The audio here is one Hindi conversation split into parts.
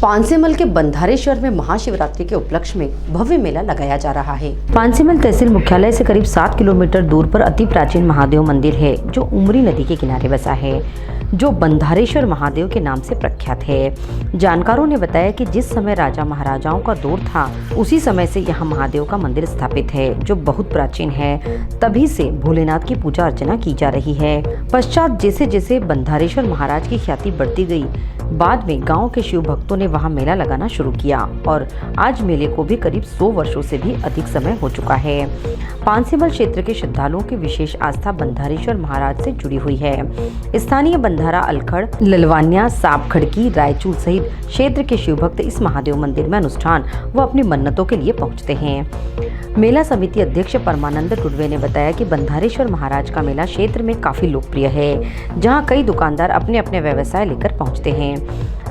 पांसेमल के बंधारेश्वर में महाशिवरात्रि के उपलक्ष्य में भव्य मेला लगाया जा रहा है। पांसेमल तहसील मुख्यालय से करीब 7 किलोमीटर दूर पर अति प्राचीन महादेव मंदिर है, जो उमरी नदी के किनारे बसा है, जो बंधारेश्वर महादेव के नाम से प्रख्यात है। जानकारों ने बताया कि जिस समय राजा महाराजाओं का दौर था, उसी समय से यहाँ महादेव का मंदिर स्थापित है, जो बहुत प्राचीन है। तभी से भोलेनाथ की पूजा अर्चना की जा रही है। पश्चात जैसे जैसे बंधारेश्वर महाराज की ख्याति बढ़ती गई, बाद में गांव के शिव भक्तों ने वहां मेला लगाना शुरू किया और आज मेले को भी करीब 100 वर्षों से भी अधिक समय हो चुका है। पांसेमल क्षेत्र के श्रद्धालुओं की विशेष आस्था बंधारेश्वर महाराज से जुड़ी हुई है। स्थानीय बंधारा, अलखड़, ललवानिया, सांप खड़की, रायचूर सहित क्षेत्र के शिव भक्त इस महादेव मंदिर में अनुष्ठान व अपनी मन्नतों के लिए पहुंचते हैं। मेला समिति अध्यक्ष परमानंद टुडवे ने बताया कि बंधारेश्वर महाराज का मेला क्षेत्र में काफी लोकप्रिय है, जहां कई दुकानदार अपने अपने व्यवसाय लेकर पहुंचते हैं,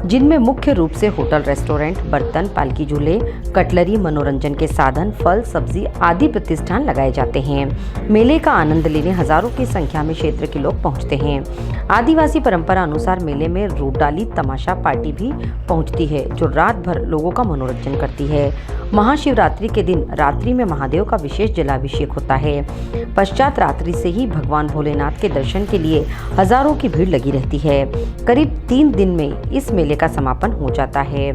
जिनमें मुख्य रूप से होटल, रेस्टोरेंट, बर्तन, पालकी झूले, कटलरी, मनोरंजन के साधन, फल, सब्जी आदि प्रतिष्ठान लगाए जाते हैं। मेले का आनंद लेने हजारों की संख्या में क्षेत्र के लोग पहुंचते हैं। आदिवासी परंपरा अनुसार मेले में रोडाली तमाशा पार्टी भी पहुंचती है, जो रात भर लोगों का मनोरंजन करती है। महाशिवरात्रि के दिन रात्रि में महादेव का विशेष जलाभिषेक होता है। पश्चात रात्रि से ही भगवान भोलेनाथ के दर्शन के लिए हजारों की भीड़ लगी रहती है। करीब 3 दिन में इस मेले का समापन हो जाता है।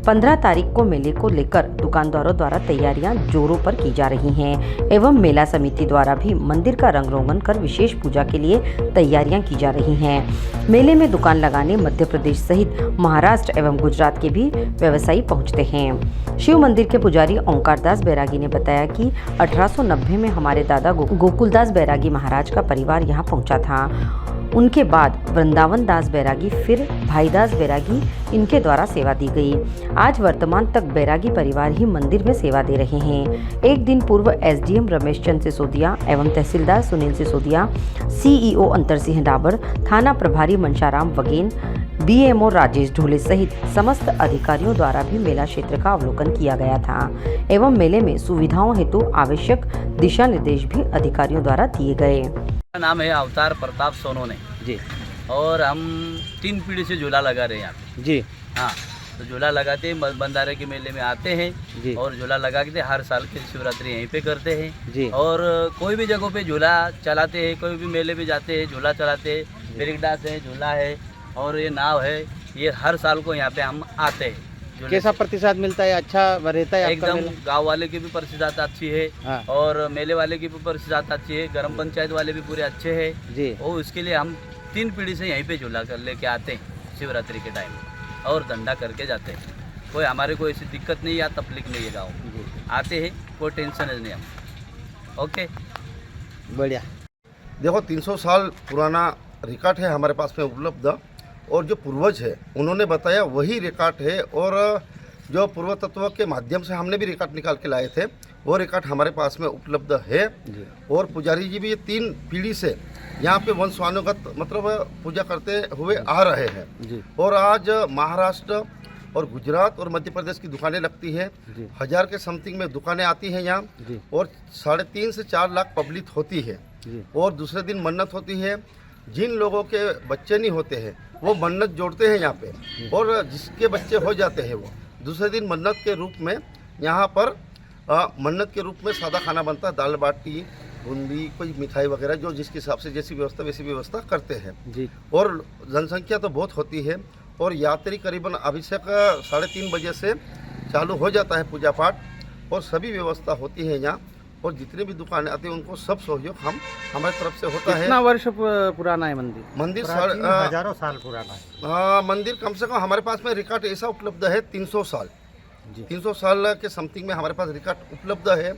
15 तारीख को मेले को लेकर दुकानदारों द्वारा तैयारियां जोरों पर की जा रही हैं एवं मेला समिति द्वारा भी मंदिर का रंग रोगन कर विशेष पूजा के लिए तैयारियां की जा रही हैं। मेले में दुकान लगाने मध्य प्रदेश सहित महाराष्ट्र एवं गुजरात के भी व्यवसायी पहुंचते हैं। शिव मंदिर के पुजारी ओंकार दास बैरागी ने बताया कि 1890 में हमारे दादा गोकुलदास बैरागी महाराज का परिवार यहाँ पहुंचा था। उनके बाद वृंदावन दास बैरागी, फिर भाईदास बैरागी, इनके द्वारा सेवा दी गई। आज वर्तमान तक बैरागी परिवार ही मंदिर में सेवा दे रहे हैं। एक दिन पूर्व एसडीएम रमेश चंद्र सिसोदिया एवं तहसीलदार सुनील सिसोदिया, सीईओ अंतर सिंह डाबर, थाना प्रभारी मनशाराम वगेन, बीएमओ राजेश ढोले सहित समस्त अधिकारियों द्वारा भी मेला क्षेत्र का अवलोकन किया गया था एवं मेले में सुविधाओं हेतु आवश्यक दिशा निर्देश भी अधिकारियों द्वारा दिए गए। मेरा नाम है अवतार प्रताप सोनोने जी, और हम 3 पीढ़ी से झूला लगा रहे हैं यहाँ पे। जी, हाँ, तो झूला लगाते हैं, बंधारे के मेले में आते हैं जी, और झूला लगा के हर साल की शिवरात्रि यहीं पे करते हैं जी, और कोई भी जगहों पे झूला चलाते हैं, कोई भी मेले में जाते हैं, झूला चलाते हैं। ब्रेक डांस है, झूला है और ये नाव है, ये हर साल को यहाँ पे हम आते हैं। कैसा प्रतिसाद मिलता है? अच्छा रहता है आपका एकदम मेला? गांव वाले की भी प्रतिसाद अच्छी है हाँ। और मेले वाले की भी प्रतिसाद अच्छी है, ग्राम पंचायत वाले भी पूरे अच्छे हैं जी, और उसके लिए हम 3 पीढ़ी से यहीं पे झूला कर लेके आते हैं शिवरात्रि के टाइम और धंधा करके जाते हैं। कोई हमारे को ऐसी दिक्कत नहीं या तकलीफ नहीं है। गाँव आते हैं, कोई टेंशन नहीं हम। ओके, बढ़िया। देखो 300 साल पुराना रिकॉर्ड है हमारे पास में उपलब्ध, और जो पूर्वज है उन्होंने बताया वही रिकॉर्ड है, और जो पूर्व तत्व के माध्यम से हमने भी रिकॉर्ड निकाल के लाए थे वो रिकॉर्ड हमारे पास में उपलब्ध है। और पुजारी जी भी ये 3 पीढ़ी से यहाँ पे वंशानुगत मतलब पूजा करते हुए आ रहे हैं। और आज महाराष्ट्र और गुजरात और मध्य प्रदेश की दुकानें लगती हैं, 1000 के समथिंग में दुकानें आती हैं यहाँ, और 3.5 से 4 लाख पब्लिक होती है। और दूसरे दिन मन्नत होती है। जिन लोगों के बच्चे नहीं होते हैं वो मन्नत जोड़ते हैं यहाँ पे, और जिसके बच्चे हो जाते हैं वो दूसरे दिन मन्नत के रूप में यहाँ पर मन्नत के रूप में सादा खाना बनता है, दाल बाटी, बूंदी, कोई मिठाई वगैरह, जो जिसके हिसाब से जैसी व्यवस्था वैसी व्यवस्था करते हैं जी। और जनसंख्या तो बहुत होती है, और यात्री करीबन अभिषेक 3:30 बजे से चालू हो जाता है पूजा पाठ, और सभी व्यवस्था होती है यहाँ। और जितने भी दुकानें आती हैं उनको सब सहयोग हमारी तरफ से होता है। कितना वर्ष पुराना है मंदिर? मंदिर हजारों साल पुराना है। मंदिर कम से कम हमारे पास में रिकॉर्ड ऐसा उपलब्ध है 300 साल। 300 साल के समथिंग में हमारे पास रिकॉर्ड उपलब्ध है,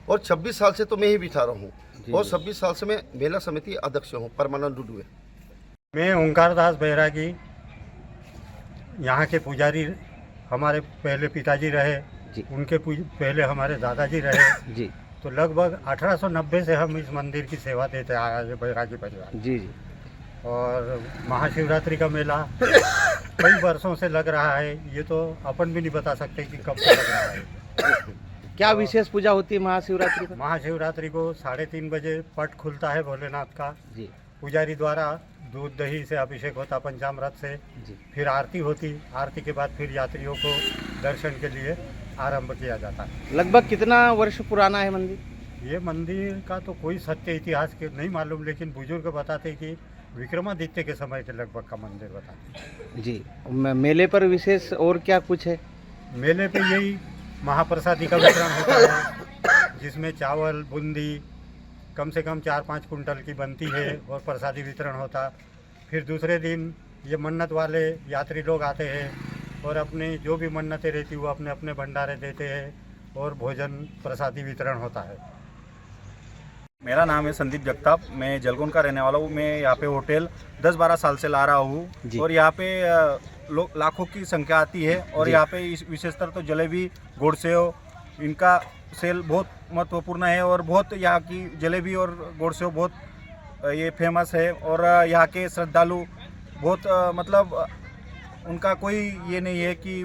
और 26 साल से तो मैं ही बिठा रहा हूँ, और 26 साल से मैं मेला समिति अध्यक्ष हूँ, परमानंद टुडवे। मैं ओंकार दास बैरागी, यहाँ के पुजारी हमारे पहले पिताजी रहे जी, उनके पहले हमारे दादाजी रहे जी, तो लगभग 1890 से हम इस मंदिर की सेवा देते आए हैं बैरागी परिवार। जी, जी, और महाशिवरात्रि का मेला कई वर्षों से लग रहा है, ये तो अपन भी नहीं बता सकते कि कब से लग रहा है। क्या विशेष पूजा होती है महाशिवरात्रि पर? महाशिवरात्रि को 3:30 बजे पट खुलता है भोलेनाथ का जी, पुजारी द्वारा दूध दही से अभिषेक होता पंचामृत से, जी फिर आरती होती, आरती के बाद फिर यात्रियों को दर्शन के लिए आरंभ किया जाता है। लगभग कितना वर्ष पुराना है मंदिर? ये मंदिर का तो कोई सत्य इतिहास के नहीं मालूम, लेकिन बुजुर्ग बताते कि विक्रमादित्य के समय के लगभग का मंदिर बताते। जी मेले पर विशेष और क्या कुछ है? मेले पे यही महाप्रसादी का वितरण होता है, जिसमें चावल बूंदी कम से कम 4-5 कुंटल की बनती है और प्रसादी वितरण होता। फिर दूसरे दिन ये मन्नत वाले यात्री लोग आते हैं और अपनी जो भी मन्नतें रहती वो अपने अपने भंडारे देते हैं और भोजन प्रसादी वितरण होता है। मेरा नाम है संदीप जगताप, मैं जलगोन का रहने वाला हूँ। मैं यहाँ पे होटल 10-12 साल से ला रहा जी। हूँ और यहाँ पे लाखों की संख्या आती है और जी। यहाँ पे इस विशेषतर तो जलेबी गोडसेव इनका सेल बहुत महत्वपूर्ण है और बहुत यहाँ की जलेबी और गोडसेव बहुत ये फेमस है और यहाँ के श्रद्धालु बहुत मतलब उनका कोई ये नहीं है कि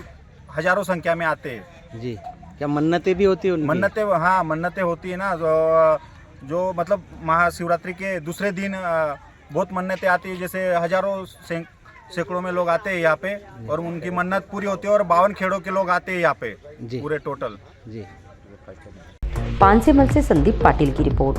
हजारों संख्या में आते हैं। जी क्या मन्नतें भी होती है उनकी? मन्नतें, हाँ मन्नतें होती है ना, जो मतलब महाशिवरात्रि के दूसरे दिन बहुत मन्नतें आती है, जैसे हजारों सैकड़ों में लोग आते हैं यहाँ पे और उनकी मन्नत पूरी होती है और 52 खेड़ों के लोग आते हैं यहाँ पे जी। पूरे टोटल। जी पानसेमल से संदीप पाटिल की रिपोर्ट।